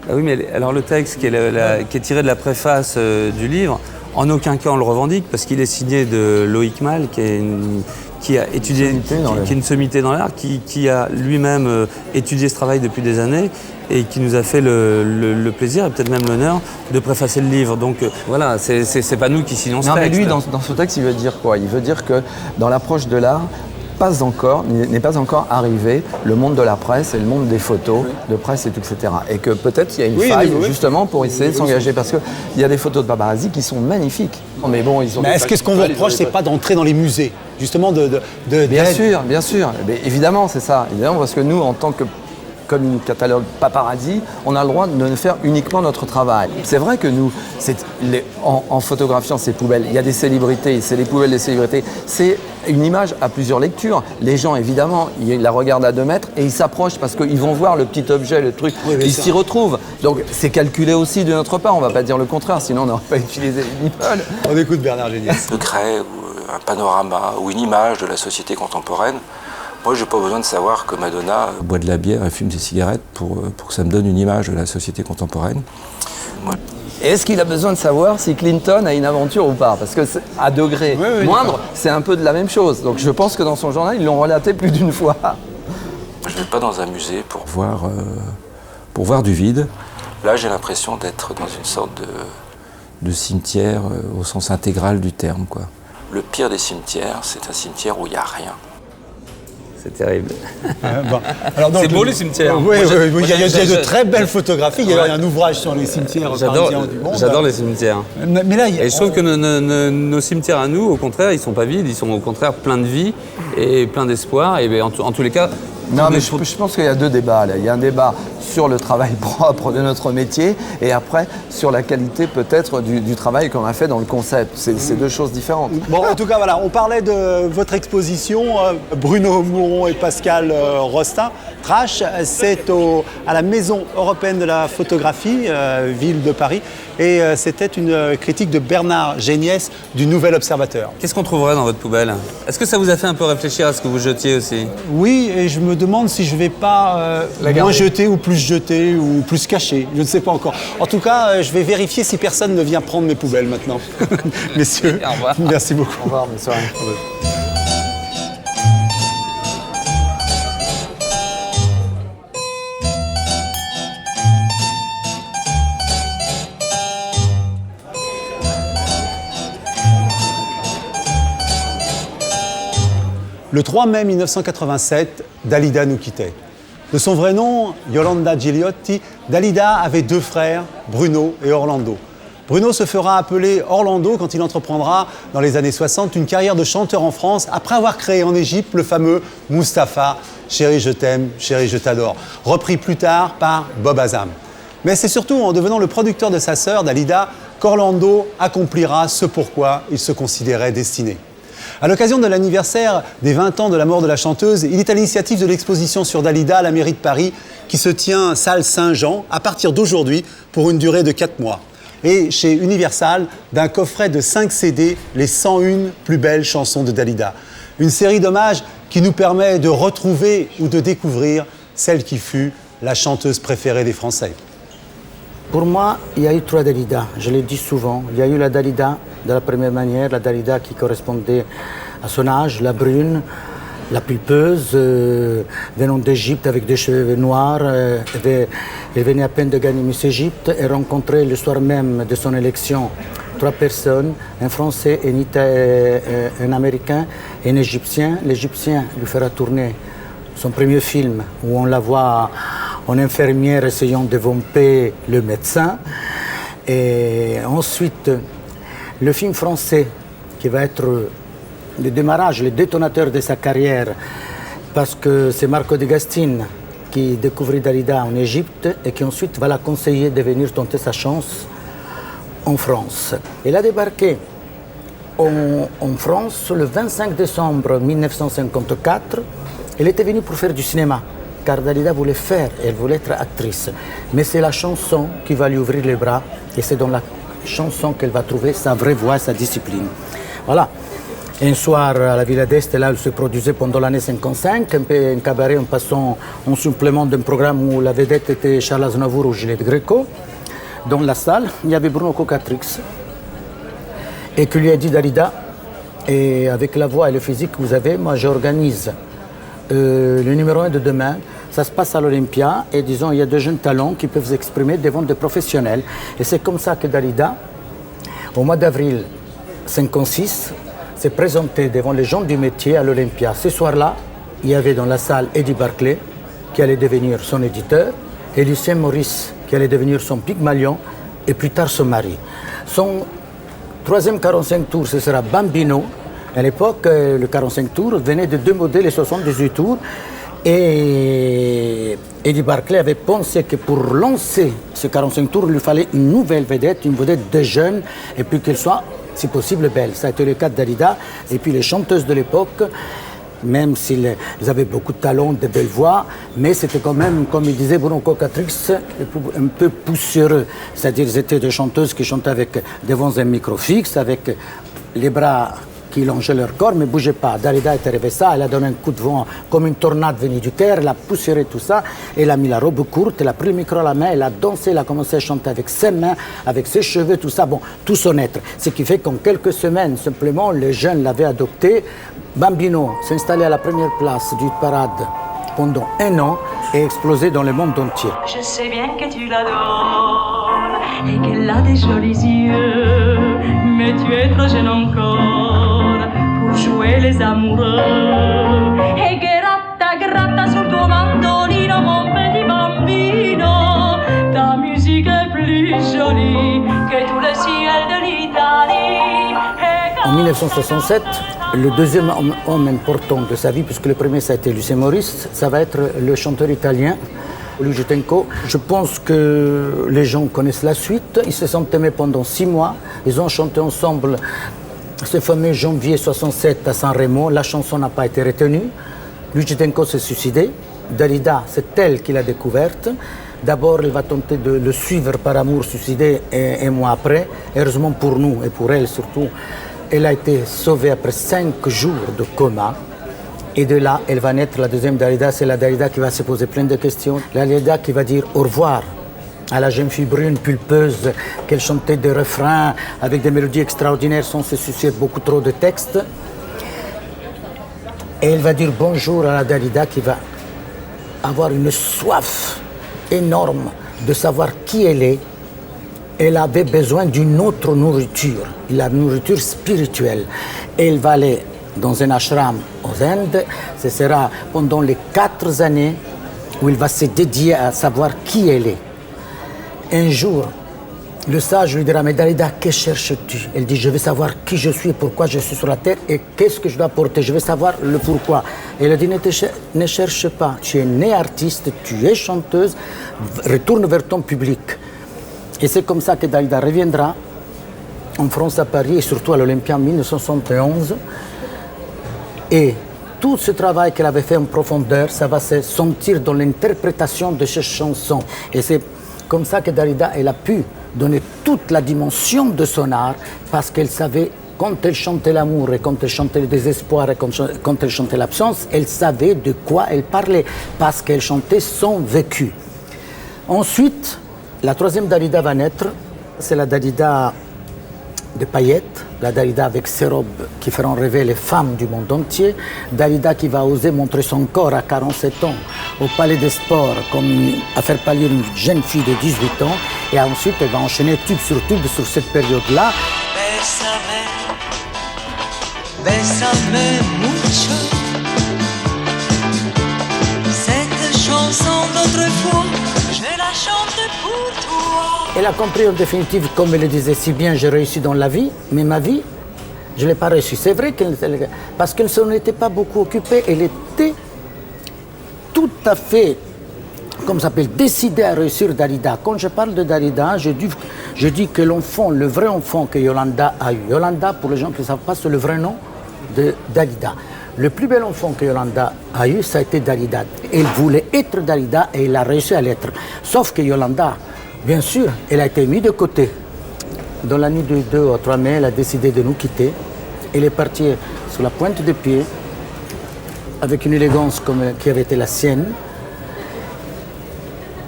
Ah oui, mais alors le texte qui est tiré de la préface du livre, en aucun cas on le revendique, parce qu'il est signé de Loïc Mal, qui a étudié, qui est une sommité dans l'art, qui a lui-même étudié ce travail depuis des années et qui nous a fait le plaisir et peut-être même l'honneur de préfacer le livre. Donc voilà, c'est pas nous qui signons ce texte. Mais lui, dans ce texte, il veut dire quoi? Il veut dire que dans l'approche de l'art, n'est pas encore arrivé le monde de la presse et le monde des photos de presse et tout, etc. Et que peut-être il y a une faille justement pour essayer de s'engager, parce qu'il y a des photos de paparazzi qui sont magnifiques. Mais bon, ils ont. Mais est-ce que ce qu'on vous reproche, c'est pas d'entrer dans les musées, justement Bien sûr. Mais évidemment, c'est ça. Évidemment, parce que nous, en tant que catalogue paparazzi, on a le droit de ne faire uniquement notre travail. C'est vrai que nous, en photographiant ces poubelles, il y a des célébrités, c'est les poubelles des célébrités, c'est une image à plusieurs lectures. Les gens, évidemment, ils la regardent à 2 mètres et ils s'approchent parce qu'ils vont voir le petit objet, le truc, ils s'y retrouvent. Donc c'est calculé aussi de notre part, on ne va pas dire le contraire, sinon on n'aurait pas utilisé les nipples. On écoute Bernard Géniès. Un secret ou un panorama ou une image de la société contemporaine. Moi, je n'ai pas besoin de savoir que Madonna boit de la bière et fume des cigarettes pour que ça me donne une image de la société contemporaine. Est-ce qu'il a besoin de savoir si Clinton a une aventure ou pas? Parce que à degré moindre, c'est un peu de la même chose. Donc je pense que dans son journal, ils l'ont relaté plus d'une fois. Je ne vais pas dans un musée pour voir du vide. Là, j'ai l'impression d'être dans une sorte de cimetière au sens intégral du terme, quoi. Le pire des cimetières, c'est un cimetière où il n'y a rien. C'est terrible. C'est beau les cimetières. Oui, il y a de très belles photographies. Il y a un ouvrage sur les cimetières parisiens du monde. J'adore les cimetières. Mais là, et je trouve que nos cimetières à nous, au contraire, ils ne sont pas vides, ils sont au contraire pleins de vie et pleins d'espoir. Et en tous les cas. Non, mais je pense qu'il y a 2 débats là. Il y a un débat sur le travail propre de notre métier et après sur la qualité peut-être du travail qu'on a fait dans le concept. C'est 2 choses différentes. Bon, en tout cas, voilà, on parlait de votre exposition, Bruno Mouron et Pascal Rostin. Trash, c'est à la Maison européenne de la photographie, ville de Paris. Et c'était une critique de Bernard Géniès du Nouvel Observateur. Qu'est-ce qu'on trouverait dans votre poubelle? Est-ce que ça vous a fait un peu réfléchir à ce que vous jetiez aussi? Oui, et je me demande si je ne vais pas moins jeter ou plus cacher. Je ne sais pas encore. En tout cas, je vais vérifier si personne ne vient prendre mes poubelles maintenant. Messieurs, au revoir. Merci beaucoup. Au revoir, bonne soirée. Le 3 mai 1987, Dalida nous quittait. De son vrai nom, Yolanda Gigliotti, Dalida avait 2 frères, Bruno et Orlando. Bruno se fera appeler Orlando quand il entreprendra, dans les années 60, une carrière de chanteur en France, après avoir créé en Égypte le fameux Mustapha, Chérie je t'aime, chérie je t'adore, repris plus tard par Bob Azam. Mais c'est surtout en devenant le producteur de sa sœur, Dalida, qu'Orlando accomplira ce pourquoi il se considérait destiné. À l'occasion de l'anniversaire des 20 ans de la mort de la chanteuse, il est à l'initiative de l'exposition sur Dalida à la mairie de Paris qui se tient salle Saint-Jean à partir d'aujourd'hui pour une durée de 4 mois. Et chez Universal, d'un coffret de 5 CD, les 101 plus belles chansons de Dalida. Une série d'hommages qui nous permet de retrouver ou de découvrir celle qui fut la chanteuse préférée des Français? Pour moi, il y a eu 3 Dalida, je le dis souvent. Il y a eu la Dalida de la première manière, la Dalida qui correspondait à son âge, la brune, la pulpeuse, venant d'Égypte avec des cheveux noirs. Elle venait à peine de gagner Miss Égypte et rencontrait le soir même de son élection 3 personnes, un Français, un Américain et un Égyptien. L'Égyptien lui fera tourner son premier film où on la voit en infirmière essayant de vomper le médecin. Et ensuite, le film français qui va être le démarrage, le détonateur de sa carrière, parce que c'est Marco de Gastine qui découvrit Dalida en Égypte et qui ensuite va la conseiller de venir tenter sa chance en France. Elle a débarqué en France le 25 décembre 1954. Elle était venue pour faire du cinéma, car Dalida voulait faire, elle voulait être actrice. Mais c'est la chanson qui va lui ouvrir les bras, et c'est dans la chanson qu'elle va trouver sa vraie voix, sa discipline. Voilà. Un soir à la Villa d'Est, là, elle se produisait pendant l'année 55, un cabaret en passant en supplément d'un programme où la vedette était Charles Aznavour ou Juliette Gréco. Dans la salle, il y avait Bruno Cocatrix, et qui lui a dit Dalida, et avec la voix et le physique que vous avez, moi j'organise le numéro 1 de demain. Ça se passe à l'Olympia, et disons, il y a 2 jeunes talents qui peuvent s'exprimer devant des professionnels. Et c'est comme ça que Dalida, au mois d'avril 56, s'est présentée devant les gens du métier à l'Olympia. Ce soir-là, il y avait dans la salle Eddie Barclay, qui allait devenir son éditeur, et Lucien Maurice, qui allait devenir son Pygmalion, et plus tard son mari. Son 3e 45 tours, ce sera Bambino. À l'époque, le 45 tours venait de 2 modèles et 78 tours. Et Eddie Barclay avait pensé que pour lancer ce 45 tours, il lui fallait une nouvelle vedette, une vedette de jeune, et puis qu'elle soit, si possible, belle. Ça a été le cas de Dalida. Et puis les chanteuses de l'époque, même s'ils avaient beaucoup de talent, de belles voix, mais c'était quand même, comme il disait Bruno Cocatrix, un peu poussiéreux. C'est-à-dire qu'ils étaient des chanteuses qui chantaient avec devant un micro fixe, avec les bras qui longeaient leur corps, mais ne bougeaient pas. Dalida est arrivée ça, elle a donné un coup de vent comme une tornade venue du terre, elle a poussiéré tout ça, elle a mis la robe courte, elle a pris le micro à la main, elle a dansé, elle a commencé à chanter avec ses mains, avec ses cheveux, tout ça, bon, tout son être. Ce qui fait qu'en quelques semaines, simplement, les jeunes l'avaient adopté. Bambino s'est installé à la première place du parade pendant 1 an et explosé dans le monde entier. Je sais bien que tu l'adores et qu'elle a des jolis yeux, mais tu es trop jeune encore pour jouer les amoureux. Et gratta, gratta sul tuo mandolino, mon petit bambino, ta musique est plus jolie que tout le ciel de l'Italie. En 1967, le 2e homme important de sa vie, puisque le premier ça a été Lucien Maurice, ça va être le chanteur italien Luigi Tenco. Je pense que les gens connaissent la suite. Ils se sont aimés pendant 6 mois. Ils ont chanté ensemble ce fameux janvier 67 à San Remo. La chanson n'a pas été retenue. Luigi Tenco s'est suicidé. Dalida, c'est elle qui l'a découverte. D'abord, elle va tenter de le suivre par amour, suicidé un mois après. Heureusement pour nous et pour elle surtout, elle a été sauvée après 5 jours de coma. Et de là, elle va naître la deuxième Dalida. C'est la Dalida qui va se poser plein de questions. La Dalida qui va dire au revoir à la jeune fille brune, pulpeuse, qu'elle chantait des refrains avec des mélodies extraordinaires sans se soucier de beaucoup trop de textes. Et elle va dire bonjour à la Dalida qui va avoir une soif énorme de savoir qui elle est. Elle avait besoin d'une autre nourriture, la nourriture spirituelle. Et elle va aller dans un ashram aux Indes. Ce sera pendant les 4 années où il va se dédier à savoir qui elle est. Un jour, le sage lui dira, mais Dalida, que cherches-tu? Elle dit, je veux savoir qui je suis, pourquoi je suis sur la terre et qu'est-ce que je dois porter. Je veux savoir le pourquoi. Et elle a dit, ne cherche pas, tu es née artiste, tu es chanteuse, retourne vers ton public. Et c'est comme ça que Dalida reviendra en France, à Paris et surtout à l'Olympia en 1971. Et tout ce travail qu'elle avait fait en profondeur, ça va se sentir dans l'interprétation de ces chansons. Et c'est comme ça que Dalida, elle a pu donner toute la dimension de son art, parce qu'elle savait quand elle chantait l'amour et quand elle chantait le désespoir et quand elle chantait l'absence, elle savait de quoi elle parlait parce qu'elle chantait son vécu. Ensuite, la troisième Dalida va naître, c'est la Dalida de paillettes, la Dalida avec ses robes qui feront rêver les femmes du monde entier, Dalida qui va oser montrer son corps à 47 ans au Palais des Sports à faire pâlir une jeune fille de 18 ans et ensuite elle va enchaîner tube sur cette période-là. Bésame, bésame mucho. Cette chanson d'autrefois, je la chante pour toi. Elle a compris en définitive, comme elle le disait si bien, j'ai réussi dans la vie, mais ma vie, je ne l'ai pas réussi. C'est vrai parce qu'elle ne s'en était pas beaucoup occupée, elle était tout à fait, comme ça s'appelle, décidée à réussir Dalida. Quand je parle de Dalida, je dis que l'enfant, le vrai enfant que Yolanda a eu, Yolanda, pour les gens qui ne savent pas, c'est le vrai nom de Dalida. Le plus bel enfant que Yolanda a eu, ça a été Dalida. Elle voulait être Dalida et elle a réussi à l'être. Sauf que Yolanda, bien sûr, elle a été mise de côté. Dans la nuit du 2 au 3 mai, elle a décidé de nous quitter. Elle est partie sur la pointe des pieds, avec une élégance qui avait été la sienne.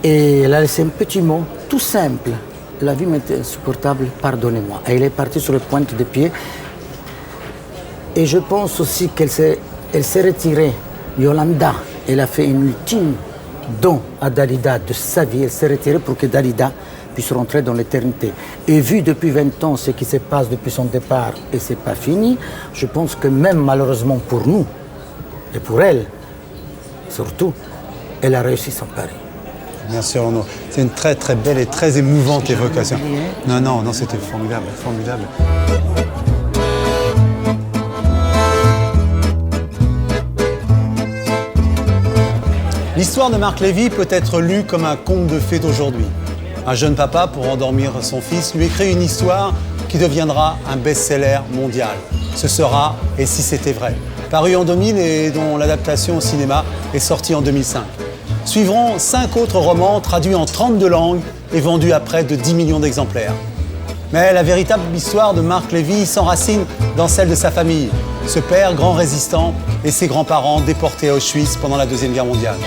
Et elle a laissé un petit mot, tout simple. La vie m'était insupportable, pardonnez-moi. Et elle est partie sur la pointe des pieds. Et je pense aussi qu'elle s'est retirée. Yolanda, elle a fait une ultime don à Dalida de sa vie. Elle s'est retirée pour que Dalida puisse rentrer dans l'éternité. Et vu depuis 20 ans ce qui se passe depuis son départ et c'est pas fini, je pense que même malheureusement pour nous, et pour elle, surtout, elle a réussi son pari. Bien sûr, Renaud. C'est une très très belle et très émouvante évocation. Non, c'était formidable, formidable. L'histoire de Marc Lévy peut être lue comme un conte de fées d'aujourd'hui. Un jeune papa, pour endormir son fils, lui écrit une histoire qui deviendra un best-seller mondial. Ce sera « Et si c'était vrai ?» paru en 2000 et dont l'adaptation au cinéma est sortie en 2005. Suivront 5 autres romans traduits en 32 langues et vendus à près de 10 millions d'exemplaires. Mais la véritable histoire de Marc Lévy s'enracine dans celle de sa famille. Ce père, grand résistant, et ses grands-parents déportés à Auschwitz pendant la Deuxième Guerre mondiale.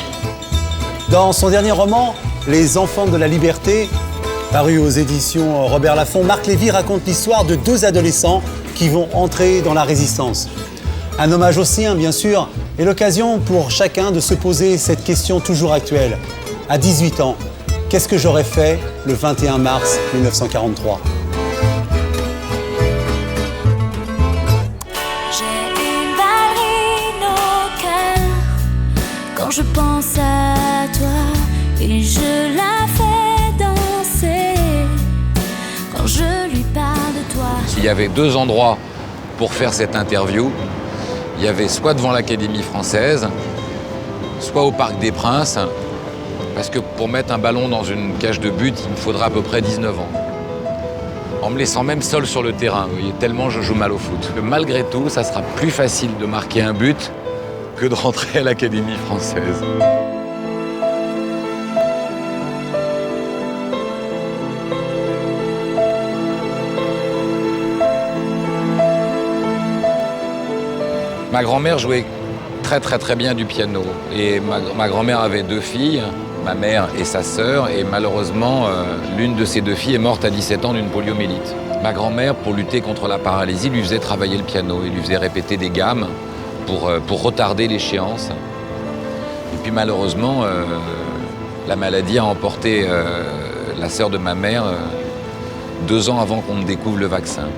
Dans son dernier roman, Les Enfants de la Liberté, paru aux éditions Robert Laffont, Marc Lévy raconte l'histoire de 2 adolescents qui vont entrer dans la résistance. Un hommage aux siens, bien sûr, et l'occasion pour chacun de se poser cette question toujours actuelle. À 18 ans, qu'est-ce que j'aurais fait le 21 mars 1943 ? Quand je pense à toi et je la fais danser, quand je lui parle de toi. Il y avait 2 endroits pour faire cette interview. Il y avait soit devant l'Académie française, soit au Parc des Princes, parce que pour mettre un ballon dans une cage de but, il me faudra à peu près 19 ans. En me laissant même seul sur le terrain, vous voyez, tellement je joue mal au foot. Malgré tout, ça sera plus facile de marquer un but que de rentrer à l'Académie française. Ma grand-mère jouait très bien du piano. Et ma grand-mère avait 2 filles, ma mère et sa sœur. Et malheureusement, l'une de ces 2 filles est morte à 17 ans d'une poliomyélite. Ma grand-mère, pour lutter contre la paralysie, lui faisait travailler le piano. Et lui faisait répéter des gammes pour retarder l'échéance. Et puis malheureusement, la maladie a emporté la sœur de ma mère 2 ans avant qu'on ne découvre le vaccin.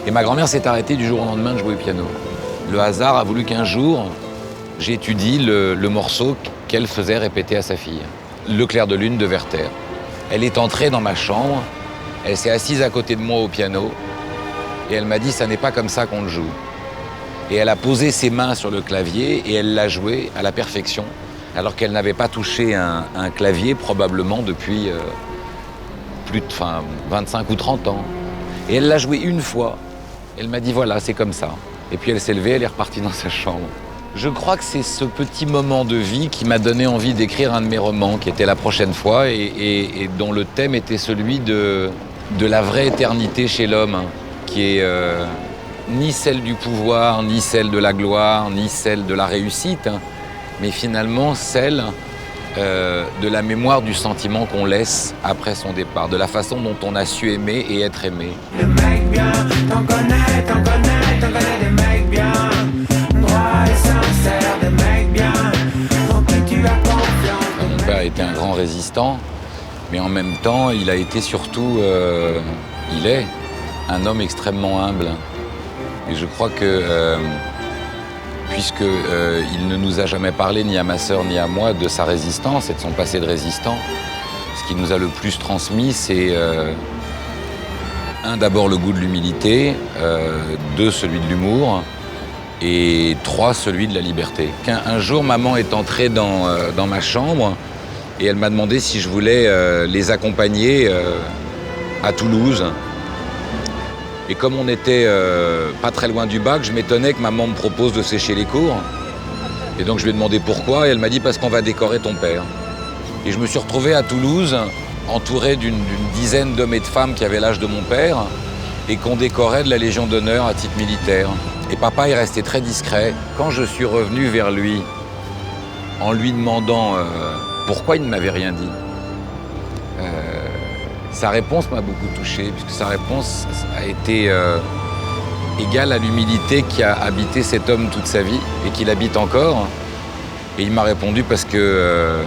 Et ma grand-mère s'est arrêtée du jour au lendemain de jouer au piano. Le hasard a voulu qu'un jour, j'étudie le morceau qu'elle faisait répéter à sa fille. Le clair de lune de Werther. Elle est entrée dans ma chambre, elle s'est assise à côté de moi au piano et elle m'a dit « ça n'est pas comme ça qu'on le joue ». Et elle a posé ses mains sur le clavier et elle l'a joué à la perfection, alors qu'elle n'avait pas touché un clavier probablement depuis plus de 25 ou 30 ans. Et elle l'a joué une fois. Elle m'a dit voilà, c'est comme ça. Et puis elle s'est levée, elle est repartie dans sa chambre. Je crois que c'est ce petit moment de vie qui m'a donné envie d'écrire un de mes romans, qui était La prochaine fois, et dont le thème était celui de la vraie éternité chez l'homme, qui est ni celle du pouvoir, ni celle de la gloire, ni celle de la réussite, hein, mais finalement celle de la mémoire du sentiment qu'on laisse après son départ, de la façon dont on a su aimer et être aimé. Le mec bien, t'en connais des mecs bien, droit et sincère, des mecs bien, en qui tu as confiance. Mon père était un grand résistant, mais en même temps, il a été surtout, il est un homme extrêmement humble. Et je crois que, puisqu'il ne nous a jamais parlé, ni à ma sœur, ni à moi, de sa résistance et de son passé de résistant, ce qui nous a le plus transmis, c'est, un, d'abord le goût de l'humilité, deux, celui de l'humour, et trois, celui de la liberté. Un jour, maman est entrée dans ma chambre et elle m'a demandé si je voulais les accompagner à Toulouse. Et comme on était pas très loin du bac, je m'étonnais que maman me propose de sécher les cours. Et donc je lui ai demandé pourquoi, et elle m'a dit parce qu'on va décorer ton père. Et je me suis retrouvé à Toulouse, entouré d'une dizaine d'hommes et de femmes qui avaient l'âge de mon père, et qu'on décorait de la Légion d'honneur à titre militaire. Et papa est resté très discret. Quand je suis revenu vers lui, en lui demandant pourquoi il ne m'avait rien dit, sa réponse m'a beaucoup touché, puisque sa réponse a été égale à l'humilité qui a habité cet homme toute sa vie et qu'il habite encore. Et il m'a répondu parce que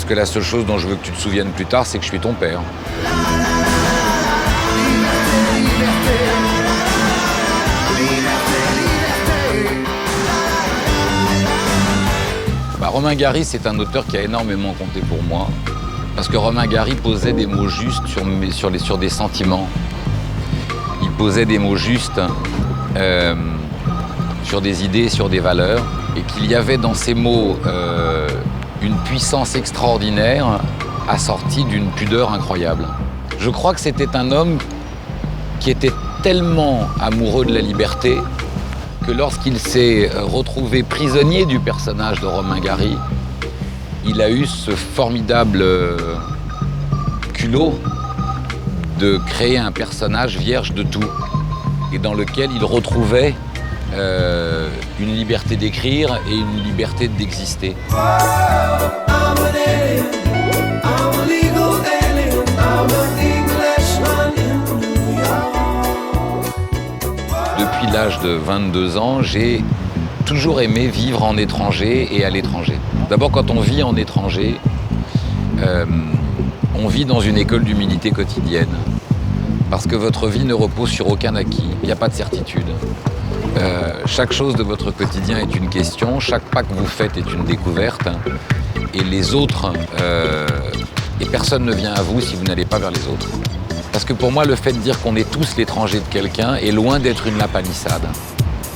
la seule chose dont je veux que tu te souviennes plus tard, c'est que je suis ton père. Romain Gary, c'est un auteur qui a énormément compté pour moi. Parce que Romain Gary posait des mots justes sur des sentiments. Il posait des mots justes sur des idées, sur des valeurs. Et qu'il y avait dans ces mots une puissance extraordinaire assortie d'une pudeur incroyable. Je crois que c'était un homme qui était tellement amoureux de la liberté que lorsqu'il s'est retrouvé prisonnier du personnage de Romain Gary, il a eu ce formidable culot de créer un personnage vierge de tout et dans lequel il retrouvait une liberté d'écrire et une liberté d'exister. Depuis l'âge de 22 ans, j'ai toujours aimé vivre en étranger et à l'étranger. D'abord, quand on vit en étranger, on vit dans une école d'humilité quotidienne. Parce que votre vie ne repose sur aucun acquis, il n'y a pas de certitude. Chaque chose de votre quotidien est une question, chaque pas que vous faites est une découverte. Et les autres, et personne ne vient à vous si vous n'allez pas vers les autres. Parce que pour moi, le fait de dire qu'on est tous l'étranger de quelqu'un est loin d'être une lapalissade.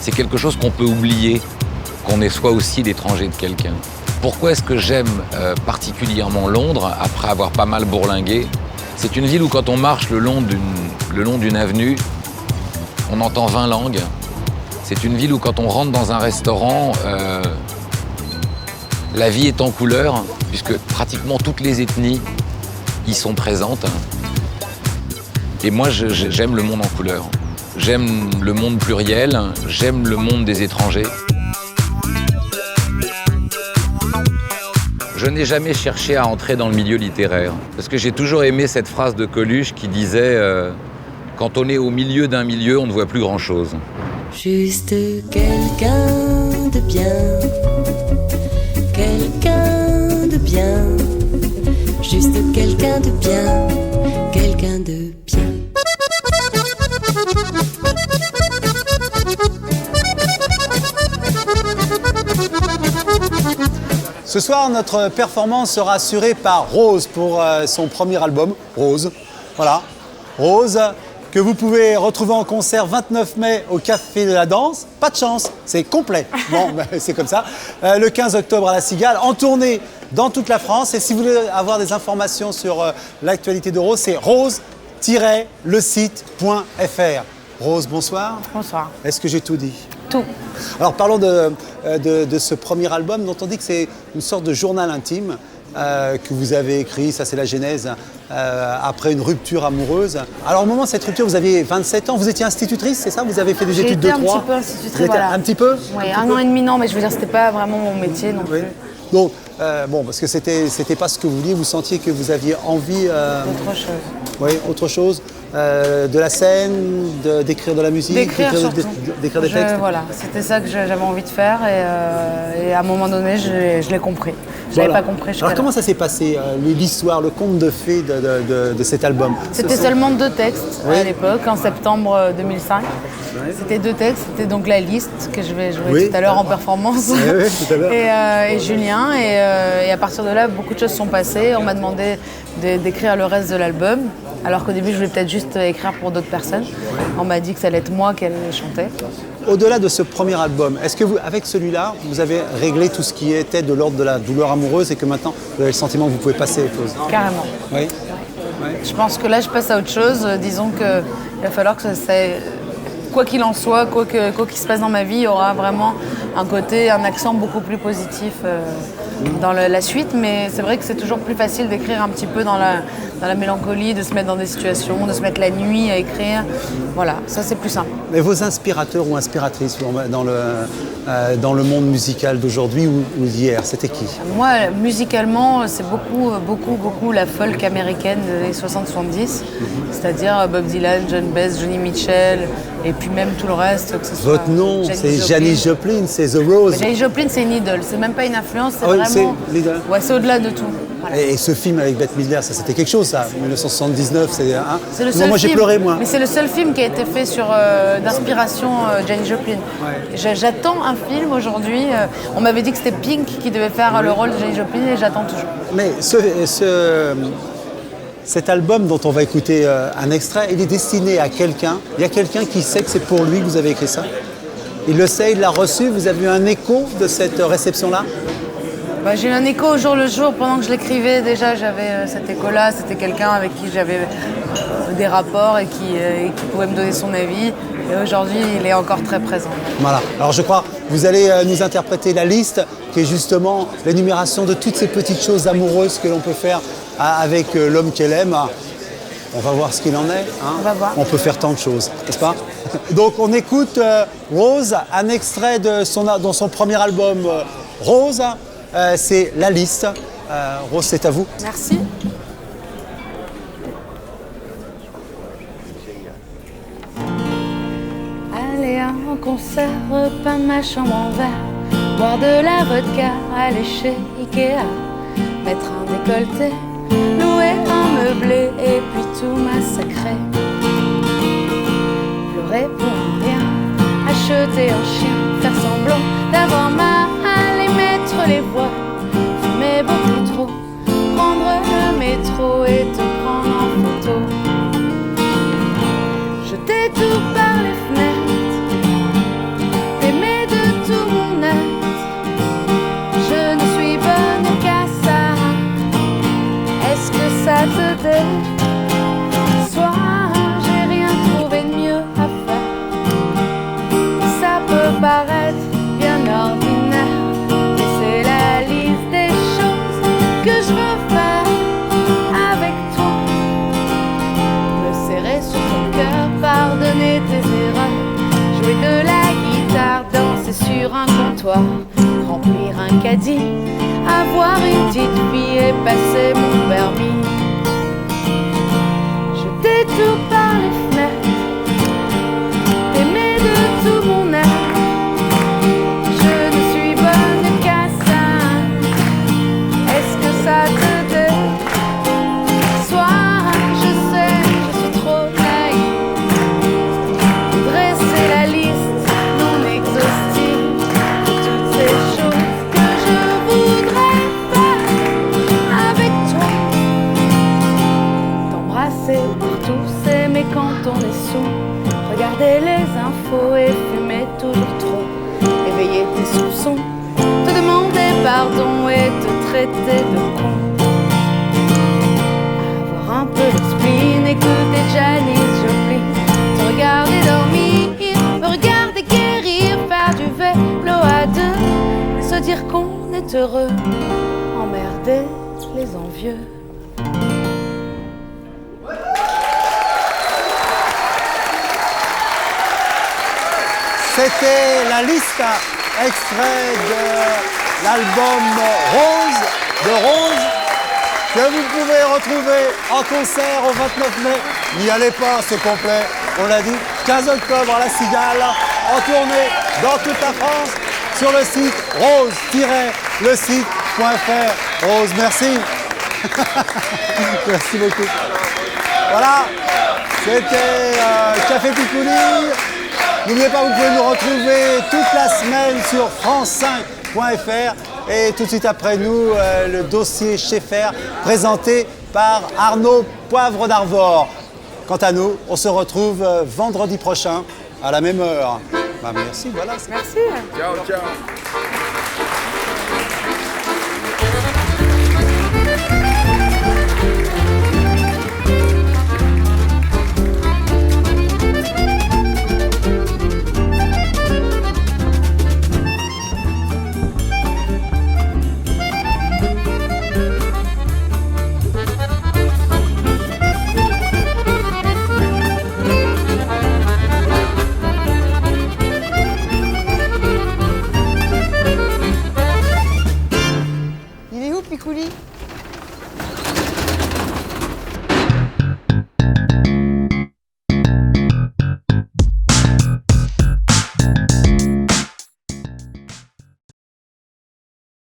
C'est quelque chose qu'on peut oublier, qu'on est soi aussi l'étranger de quelqu'un. Pourquoi est-ce que j'aime particulièrement Londres, après avoir pas mal bourlingué? C'est une ville où quand on marche le long d'une avenue, on entend 20 langues. C'est une ville où quand on rentre dans un restaurant, la vie est en couleur, puisque pratiquement toutes les ethnies y sont présentes. Et moi, j'aime le monde en couleur. J'aime le monde pluriel, j'aime le monde des étrangers. Je n'ai jamais cherché à entrer dans le milieu littéraire, parce que j'ai toujours aimé cette phrase de Coluche qui disait « Quand on est au milieu d'un milieu, on ne voit plus grand-chose ». Juste quelqu'un de bien, quelqu'un de bien, juste quelqu'un de bien, quelqu'un de bien. Ce soir, notre performance sera assurée par Rose pour son premier album, Rose. Voilà, Rose, que vous pouvez retrouver en concert 29 mai au Café de la Danse. Pas de chance, c'est complet. Bon, ben, c'est comme ça. Le 15 octobre à la Cigale, en tournée dans toute la France. Et si vous voulez avoir des informations sur l'actualité de Rose, c'est rose-le-site.fr. Rose, bonsoir. Bonsoir. Est-ce que j'ai tout dit? Tout. Alors parlons de ce premier album dont on dit que c'est une sorte de journal intime. que vous avez écrit, ça c'est la genèse, après une rupture amoureuse. Alors au moment de cette rupture, vous aviez 27 ans, vous étiez institutrice, c'est ça? Vous avez fait des études de droit? J'ai été un petit peu institutrice, voilà. Un petit peu? Oui, un an et demi, non, mais je veux dire, c'était pas vraiment mon métier non plus. Donc, bon, parce que c'était pas ce que vous vouliez, vous sentiez que vous aviez envie... Autre chose. Oui, autre chose. De la scène, d'écrire de la musique, d'écrire des textes. Voilà, c'était ça que j'avais envie de faire et à un moment donné, je l'ai compris. Je l'avais pas compris. Alors comment ça s'est passé, l'histoire, le conte de fées de cet album? C'était seulement 2 textes à l'époque, en septembre 2005. C'était 2 textes, c'était donc La Liste, que je vais jouer tout à l'heure en performance, tout à l'heure. et Julien. Et à partir de là, beaucoup de choses sont passées. On m'a demandé d'écrire le reste de l'album. Alors qu'au début, je voulais peut-être juste écrire pour d'autres personnes. On m'a dit que ça allait être moi qui allait chanter. Au-delà de ce premier album, est-ce que vous, avec celui-là, vous avez réglé tout ce qui était de l'ordre de la douleur amoureuse et que maintenant, vous avez le sentiment que vous pouvez passer à autre chose? Carrément. Oui. Je pense que là, je passe à autre chose. Disons qu'il va falloir que quoi qu'il en soit, quoi qu'il se passe dans ma vie, il y aura vraiment un accent beaucoup plus positif dans la suite. Mais c'est vrai que c'est toujours plus facile d'écrire un petit peu dans la mélancolie, de se mettre dans des situations, de se mettre la nuit à écrire. Voilà, ça c'est plus simple. Mais vos inspirateurs ou inspiratrices dans le monde musical d'aujourd'hui ou d'hier, c'était qui? Moi, musicalement, c'est beaucoup la folk américaine des 60-70, c'est-à-dire Bob Dylan, John Bess, Joni Mitchell, et puis même tout le reste. Que ce soit votre nom, c'est Janis Joplin, c'est The Rose. Janis Joplin, c'est une idole, c'est même pas une influence, c'est vraiment... c'est au-delà de tout. Voilà. Et ce film avec Bette Midler, ça c'était quelque chose, ça, 1979, c'est... Hein, c'est le seul moi j'ai pleuré, moi. Mais c'est le seul film qui a été fait d'inspiration Janis Joplin. J'attends un film aujourd'hui, on m'avait dit que c'était Pink qui devait faire le rôle de Janis Joplin et j'attends toujours. Mais cet album dont on va écouter un extrait, il est destiné à quelqu'un. Il y a quelqu'un qui sait que c'est pour lui que vous avez écrit ça? Il le sait, il l'a reçu, vous avez eu un écho de cette réception-là? J'ai eu un écho au jour le jour. Pendant que je l'écrivais, déjà, j'avais cet écho-là. C'était quelqu'un avec qui j'avais des rapports et qui pouvait me donner son avis. Et aujourd'hui, il est encore très présent. Voilà. Alors, je crois que vous allez nous interpréter La Liste, qui est justement l'énumération de toutes ces petites choses amoureuses que l'on peut faire avec l'homme qu'elle aime. On va voir ce qu'il en est. Hein. On va voir. On peut faire tant de choses, n'est-ce pas? Donc, on écoute Rose, un extrait dans son premier album Rose. C'est La Liste. Rose, c'est à vous. Merci. Aller à un concert, repeindre ma chambre en verre, boire de la vodka, aller chez Ikea, mettre un décolleté, louer un meublé et puis tout massacrer. Pleurer pour rien, acheter un chien, faire semblant d'avoir mal et mettre les voies, fumer beaucoup trop, prendre le métro et te prendre en photo. Jeter tout par les fenêtres, t'aimer de tout mon être. Je ne suis bonne qu'à ça. Est-ce que ça te déçoit? J'ai rien trouvé de mieux à faire. Ça peut paraître bien ordinaire, mais c'est la liste des choses que je veux faire avec toi. Me serrer sur ton cœur, pardonner tes erreurs, jouer de la guitare, danser sur un comptoir, remplir un caddie, avoir une petite fille et passer mon permis. Jeter tout par les fenêtres, aimer de tout mon être. Je ne suis bonne qu'à ça. Est-ce que ça te déçoit? Je sais, je suis trop naïve. Dresser la liste non exhaustive de toutes ces choses que je voudrais faire avec toi. T'embrasser pour tous, aimer quand on est sous, regarder les infos et fumer toujours trop, éveiller tes soupçons, te demander pardon et te traiter de con. Avoir un peu de spleen, écouter Janis Joplin, te regarder dormir, me regarder guérir, faire du vélo à deux, se dire qu'on est heureux, emmerdé les envieux. C'était la liste extrait de l'album Rose, de Rose, que vous pouvez retrouver en concert au 29 mai. N'y allez pas, c'est complet, on l'a dit. 15 octobre à La Cigale, en tournée dans toute la France, sur le site rose-le-site.fr. Rose, merci. Merci beaucoup. Voilà, c'était Café Picouli. N'oubliez pas, vous pouvez nous retrouver toute la semaine sur france5.fr et tout de suite après nous, le dossier Schaeffer présenté par Arnaud Poivre d'Arvor. Quant à nous, on se retrouve vendredi prochain à la même heure. Bah, merci, voilà. Merci. Ciao, ciao.